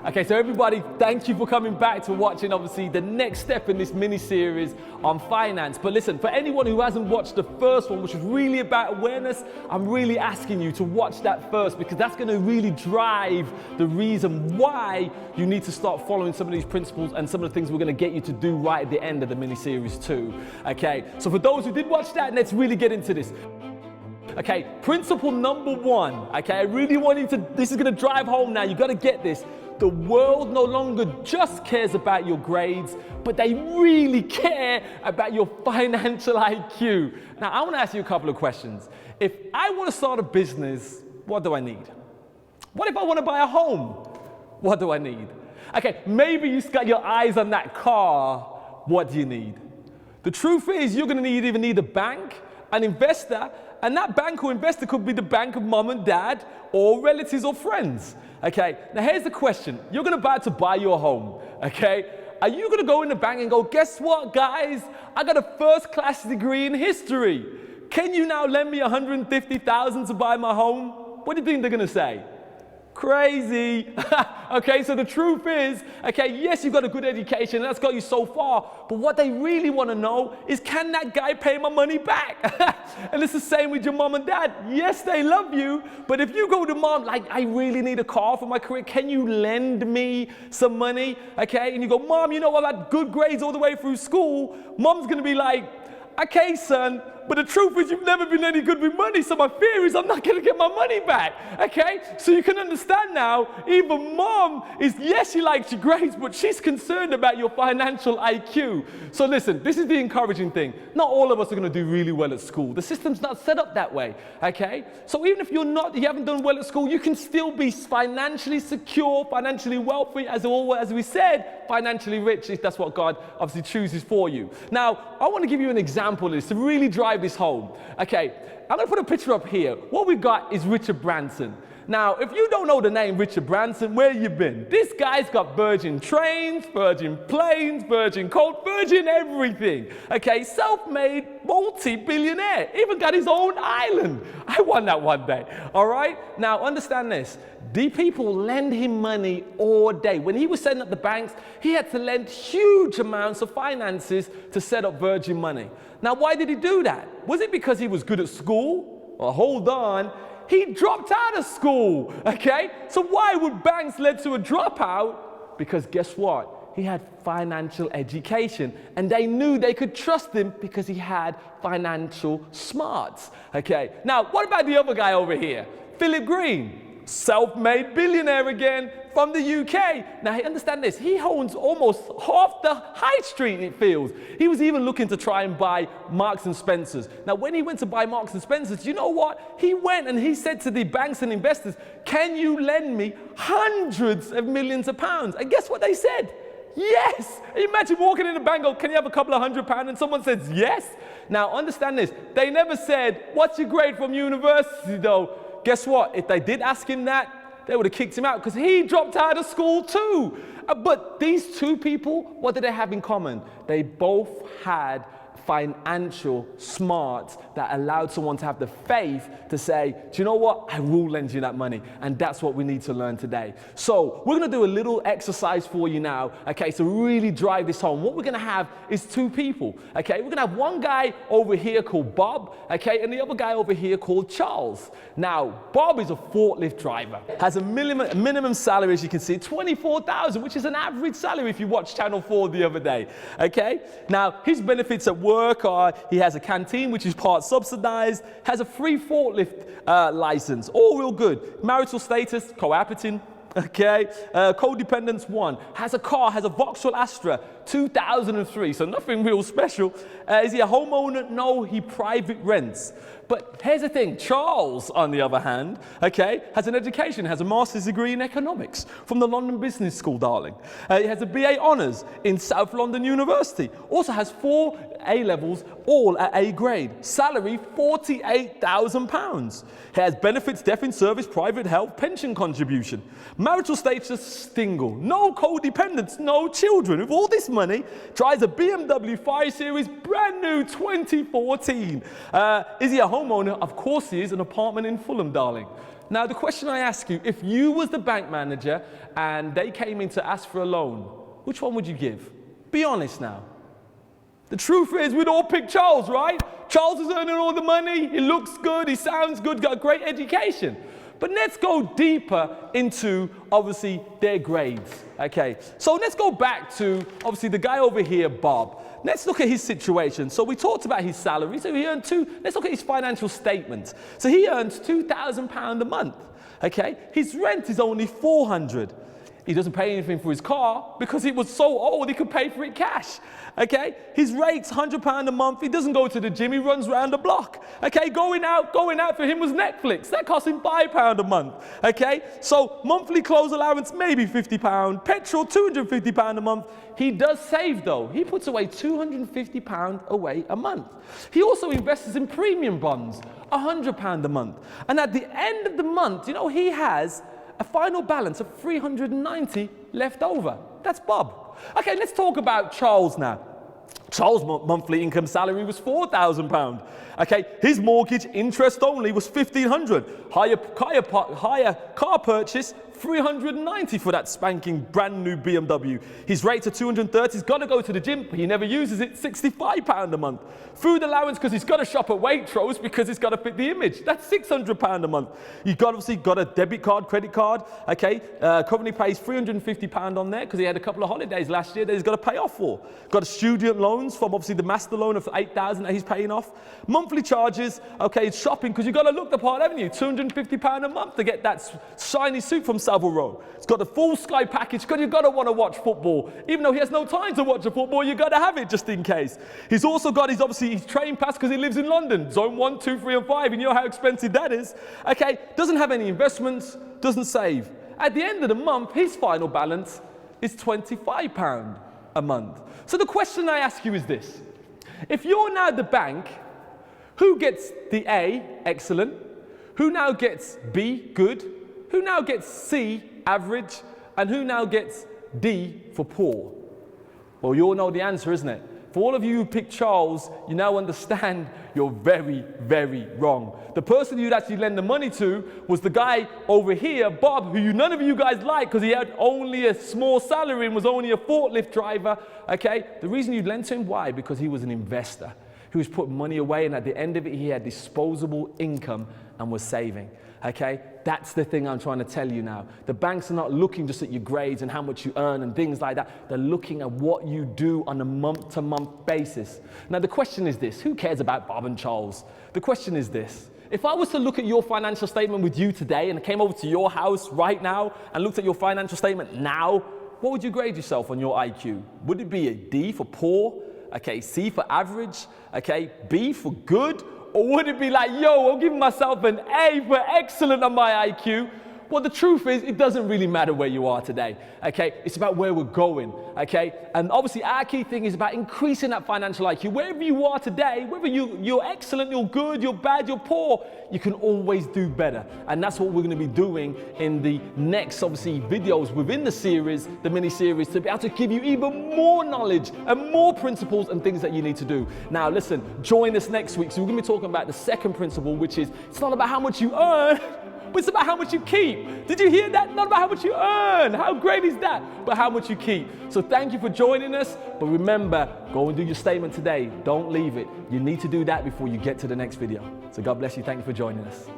Okay, so everybody, thank you for coming back to watching, obviously, the next step in this mini-series on finance. But listen, for anyone who hasn't watched the first one, which is really about awareness, I'm really asking you to watch that first, because that's going to really drive the reason why you need to start following some of these principles and some of the things we're going to get you to do right at the end of the mini-series too. Okay, so for those who did watch that, let's really get into this. Okay, principle number one, okay, I really want you to, this is going to drive home now, you got to get this. The world no longer just cares about your grades, but they really care about your financial IQ. Now, I want to ask you a couple of questions. If I want to start a business, what do I need? What if I want to buy a home? What do I need? Okay, maybe you've got your eyes on that car. What do you need? The truth is, you're going to either need a bank, an investor, and that bank or investor could be the bank of mom and dad or relatives or friends. Okay, now here's the question. You're about to buy your home, okay? Are you going to go in the bank and go, guess what, guys? I got a first-class degree in history. Can you now lend me $150,000 to buy my home? What do you think they're going to say? Crazy. Okay, so the truth is, okay, yes, you've got a good education, and that's got you so far, but what they really want to know is, can that guy pay my money back? And it's the same with your mom and dad. Yes, they love you, but if you go to mom, like, I really need a car for my career, can you lend me some money? Okay, and you go, Mom, you know, I've had good grades all the way through school. Mom's going to be like, okay, son, but the truth is you've never been any good with money, so my fear is I'm not going to get my money back, okay? So you can understand now, even mom is, yes, she likes your grades, but she's concerned about your financial IQ. So listen, this is the encouraging thing. Not all of us are going to do really well at school. The system's not set up that way, okay? So even if you haven't done well at school, you can still be financially secure, financially wealthy, as we said, financially rich, if that's what God obviously chooses for you. Now, I want to give you an example of this to really drive this home. Okay, I'm going to put a picture up here. What we've got is Richard Branson. Now, if you don't know the name Richard Branson, where you been? This guy's got Virgin trains, Virgin planes, Virgin coat, Virgin everything. Okay, self-made multi-billionaire. Even got his own island. I want that one day. All right? Now, understand this. The people lend him money all day. When he was setting up the banks, he had to lend huge amounts of finances to set up Virgin Money. Now, why did he do that? Was it because he was good at school? Well, hold on. He dropped out of school, okay? So why would banks lead to a dropout? Because guess what? He had financial education, and they knew they could trust him because he had financial smarts, okay? Now, what about the other guy over here? Philip Green. Self-made billionaire again from the UK. Now, understand this, he owns almost half the high street, it feels. He was even looking to try and buy Marks and Spencer's. Now, when he went to buy Marks and Spencer's, you know what? He went and he said to the banks and investors, can you lend me hundreds of millions of pounds? And guess what they said? Yes. Imagine walking in the bank, go, can you have a couple of £100? And someone says yes. Now, understand this, they never said, what's your grade from university though? Guess what? If they did ask him that, they would have kicked him out because he dropped out of school too. But these two people, what did they have in common? They both had financial smarts that allowed someone to have the faith to say, do you know what? I will lend you that money. And that's what we need to learn today. So we're going to do a little exercise for you now, okay, to really drive this home. What we're going to have is two people, okay? We're going to have one guy over here called Bob, okay, and the other guy over here called Charles. Now, Bob is a forklift driver, has a minimum salary, as you can see, $24,000, which is an average salary if you watched Channel 4 the other day, okay? Now, his benefits at work are he has a canteen, which is part subsidized, has a free forklift license, all real good. Marital status, cohabiting, okay. Codependence 1, has a car, has a Vauxhall Astra, 2003, so nothing real special. Is he a homeowner? No, he private rents. But here's the thing, Charles, on the other hand, okay, has an education, has a master's degree in economics from the London Business School, darling. He has a BA Honours in South London University. Also has 4 A-levels, all at A grade. Salary, £48,000. He has benefits, death in service, private health, pension contribution. Marital status, single. No codependence, no children. With all this money, money, drives a BMW 5 Series, brand new 2014. Is he a homeowner? Of course he is, an apartment in Fulham, darling. Now the question I ask you, if you was the bank manager and they came in to ask for a loan, which one would you give? Be honest now. The truth is we'd all pick Charles, right? Charles is earning all the money, he looks good, he sounds good, got a great education. But let's go deeper into, obviously, their grades, okay? So let's go back to, obviously, the guy over here, Bob. Let's look at his situation. So we talked about his salary. So he earned let's look at his financial statement. So he earns £2,000 a month, okay? His rent is only £400. He doesn't pay anything for his car because it was so old he could pay for it cash, okay? His rate's £100 a month. He doesn't go to the gym, he runs around the block, okay? Going out for him was Netflix. That cost him £5 a month, okay? So monthly clothes allowance, maybe £50. Petrol, £250 a month. He does save though. He puts away £250 away a month. He also invests in premium bonds, £100 a month. And at the end of the month, you know, he has a final balance of 390 left over. That's Bob. Okay, let's talk about Charles now. Charles' monthly income salary was £4,000. Okay, his mortgage interest only was $1,500. Higher car purchase, $390 for that spanking brand new BMW. His rates are $230. He's got to go to the gym, but he never uses it. £65 a month. Food allowance because he's got to shop at Waitrose because it's got to fit the image. That's £600 a month. You've obviously got a debit card, credit card. Okay, currently pays £350 on there because he had a couple of holidays last year that he's got to pay off for. Got student loans from obviously the master loan of $8,000 that he's paying off. Monthly charges. Okay, it's shopping because you've got to look the part, haven't you? £250 a month to get that shiny suit from Savile Row. It's got the full Sky package because you've got to want to watch football. Even though he has no time to watch a football, you've got to have it just in case. He's also got his train pass because he lives in London. Zone 1, 2, 3 and 5. You know how expensive that is. Okay, doesn't have any investments, doesn't save. At the end of the month, his final balance is £25 a month. So the question I ask you is this. If you're now the bank, who gets the A, excellent? Who now gets B, good? Who now gets C, average? And who now gets D for poor? Well, you all know the answer, isn't it? For all of you who picked Charles, you now understand you're very, very wrong. The person you'd actually lend the money to was the guy over here, Bob, who none of you guys like because he had only a small salary and was only a forklift driver, okay? The reason you'd lend to him, why? Because he was an investor who was putting money away, and at the end of it, he had disposable income and was saving. Okay, that's the thing I'm trying to tell you now. The banks are not looking just at your grades and how much you earn and things like that. They're looking at what you do on a month-to-month basis. Now, the question is this. Who cares about Bob and Charles? The question is this. If I was to look at your financial statement with you today and I came over to your house right now and looked at your financial statement now, what would you grade yourself on your IQ? Would it be a D for poor? Okay, C for average? Okay, B for good? Or would it be like, yo, I'm giving myself an A for excellent on my IQ? Well, the truth is, it doesn't really matter where you are today, okay? It's about where we're going, okay? And obviously, our key thing is about increasing that financial IQ. Wherever you are today, whether you're excellent, you're good, you're bad, you're poor, you can always do better. And that's what we're gonna be doing in the next, obviously, videos within the series, the mini-series, to be able to give you even more knowledge and more principles and things that you need to do. Now, listen, join us next week. So we're gonna be talking about the second principle, which is, it's not about how much you earn, but it's about how much you keep. Did you hear that? Not about how much you earn. How great is that? But how much you keep. So thank you for joining us. But remember, go and do your statement today. Don't leave it. You need to do that before you get to the next video. So God bless you. Thank you for joining us.